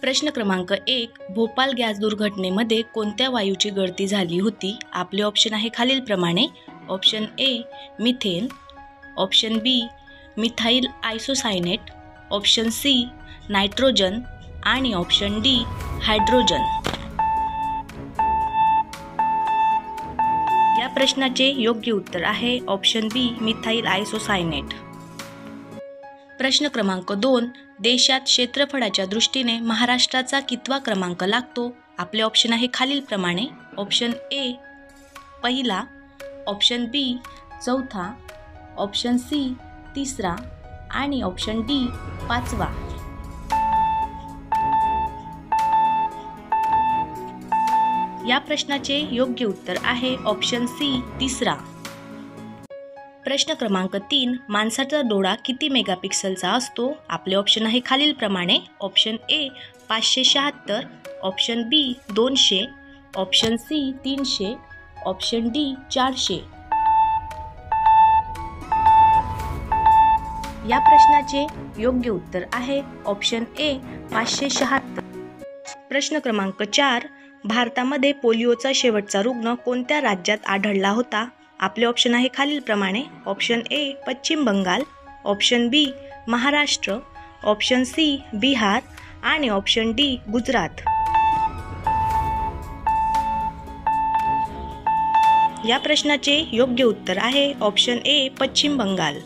प्रश्न क्रमांक 1. भोपाळ गॅस दुर्घटनेमध्ये कोणत्या वायूची गळती झाली होती? आपले ऑप्शन आहे खालीलप्रमाणे. Option A methane, option B methyl isocyanate, option C nitrogen आणि ऑप्शन डी हायड्रोजन. या प्रश्नाचे योग्य उत्तर आहे ऑप्शन बी मिथाइल आयसोसायनेट. प्रश्न क्रमांक 2. देशात क्षेत्रफळाच्या दृष्टीने महाराष्ट्राचा कितवा क्रमांक लागतो? आपले ऑप्शन आहे खालीलप्रमाणे. ऑप्शन ए पहिला, ऑप्शन बी चौथा, ऑप्शन सी तिसरा आणि ऑप्शन डी पाचवा. या प्रश्नाचे योग्य उत्तर आहे ऑप्शन सी तिसरा. प्रश्न क्रमांक 3. माणसाचा डोळा किती मेगापिक्सलचा असतो? आपले ऑप्शन आहे खालीलप्रमाणे. Option A 576, option B 200, option C 300, option D 400. या प्रश्नाचे योग्य उत्तर आहे ऑप्शन ए 576. प्रश्न क्रमांक 4. भारतामध्ये पोलिओचा शेवटचा रुग्ण कोणत्या राज्यात आढळला होता? आपले ऑप्शन आहे खालीलप्रमाणे. ऑप्शन ए पश्चिम बंगाल, ऑप्शन बी महाराष्ट्र, ऑप्शन सी बिहार आणि ऑप्शन डी गुजरात. या प्रश्नाचे योग्य उत्तर आहे ऑप्शन ए पश्चिम बंगाल.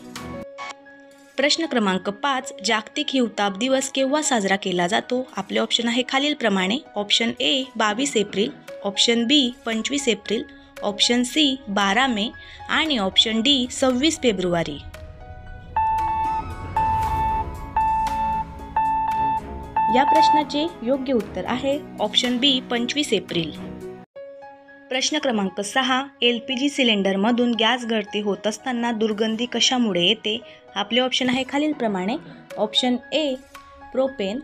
प्रश्न क्रमांक 5. जागतिक हिवताप दिवस केव्हा साजरा केला जातो? आपले ऑप्शन आहे खालीलप्रमाणे. ऑप्शन ए 22 एप्रिल, ऑप्शन बी 25 एप्रिल, ऑप्शन सी 12 मे आणि ऑप्शन डी 26 फेब्रुवारी. या प्रश्नाचे योग्य उत्तर आहे ऑप्शन बी 25 एप्रिल. प्रश्न क्रमांक 6. LPG सिलेंडरमधून गॅस गळती होत असताना दुर्गंधी कशामुळे येते? आपले ऑप्शन आहे खालीलप्रमाणे. Option A propane,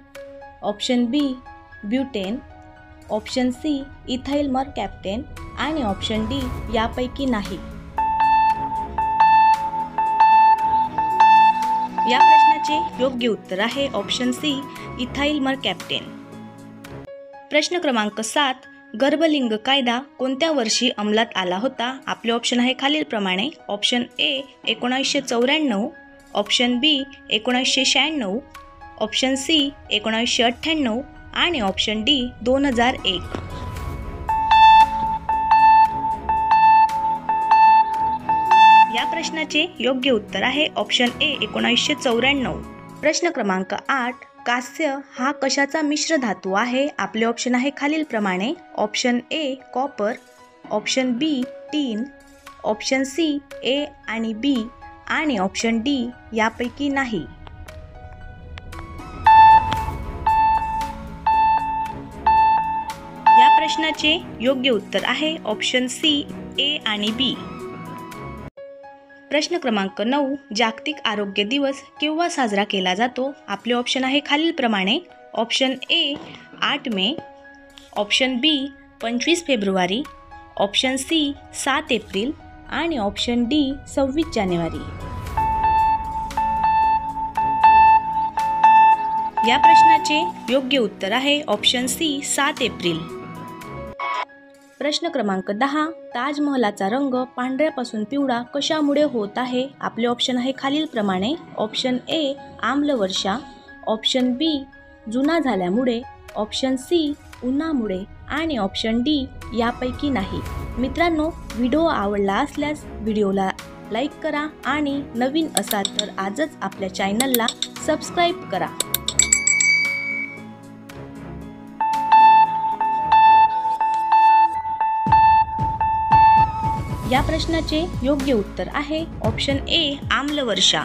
option B butane, option C ethyl mercaptan आणि ऑप्शन डी यापैकी नाही. या प्रश्नाचे योग्य उत्तर आहे ऑप्शन सी इथाइल मरकॅप्टेन. प्रश्न क्रमांक 7. गर्भलिंग कायदा कोणत्या वर्षी अंमलात आला होता? आपले ऑप्शन आहे खालीलप्रमाणे. Option A 1994, option B 1996, option C 1998 आणि ऑप्शन डी 2001. या प्रश्नाचे योग्य उत्तर आहे ऑप्शन ए 1994. प्रश्न क्रमांक 8. कांस्य हा कशाचा मिश्र धातू आहे? आपले ऑप्शन आहे खालीलप्रमाणे. Option A copper, option B tin, option C A आणि बी आणि ऑप्शन डी यापैकी नाही. या प्रश्नाचे योग्य उत्तर आहे ऑप्शन सी ए आणि बी. प्रश्न क्रमांक 9. जागतिक आरोग्य दिवस केव्हा साजरा केला जातो? आपले ऑप्शन आहे खालीलप्रमाणे. ऑप्शन ए 8 मे, ऑप्शन बी 25 फेब्रुवारी, ऑप्शन सी 7 एप्रिल आणि ऑप्शन डी 26 जानेवारी. या प्रश्नाचे योग्य उत्तर आहे ऑप्शन सी 7 एप्रिल. प्रश्न क्रमांक 10. ताजमहलाचा रंग पांढऱ्यापासून पिवळा कशामुळे होत आहे? आपले ऑप्शन आहे खालीलप्रमाणे. ऑप्शन ए आम्लवर्षा, ऑप्शन बी जुना झाल्यामुळे, ऑप्शन सी उन्हामुळे आणि ऑप्शन डी यापैकी नाही. मित्रांनो, व्हिडिओ आवडला असल्यास व्हिडिओला लाईक करा आणि नवीन असाल तर आजच आपल्या चॅनलला सबस्क्राईब करा. या प्रश्नाचे योग्य उत्तर आहे ऑप्शन ए आम्लवर्षा.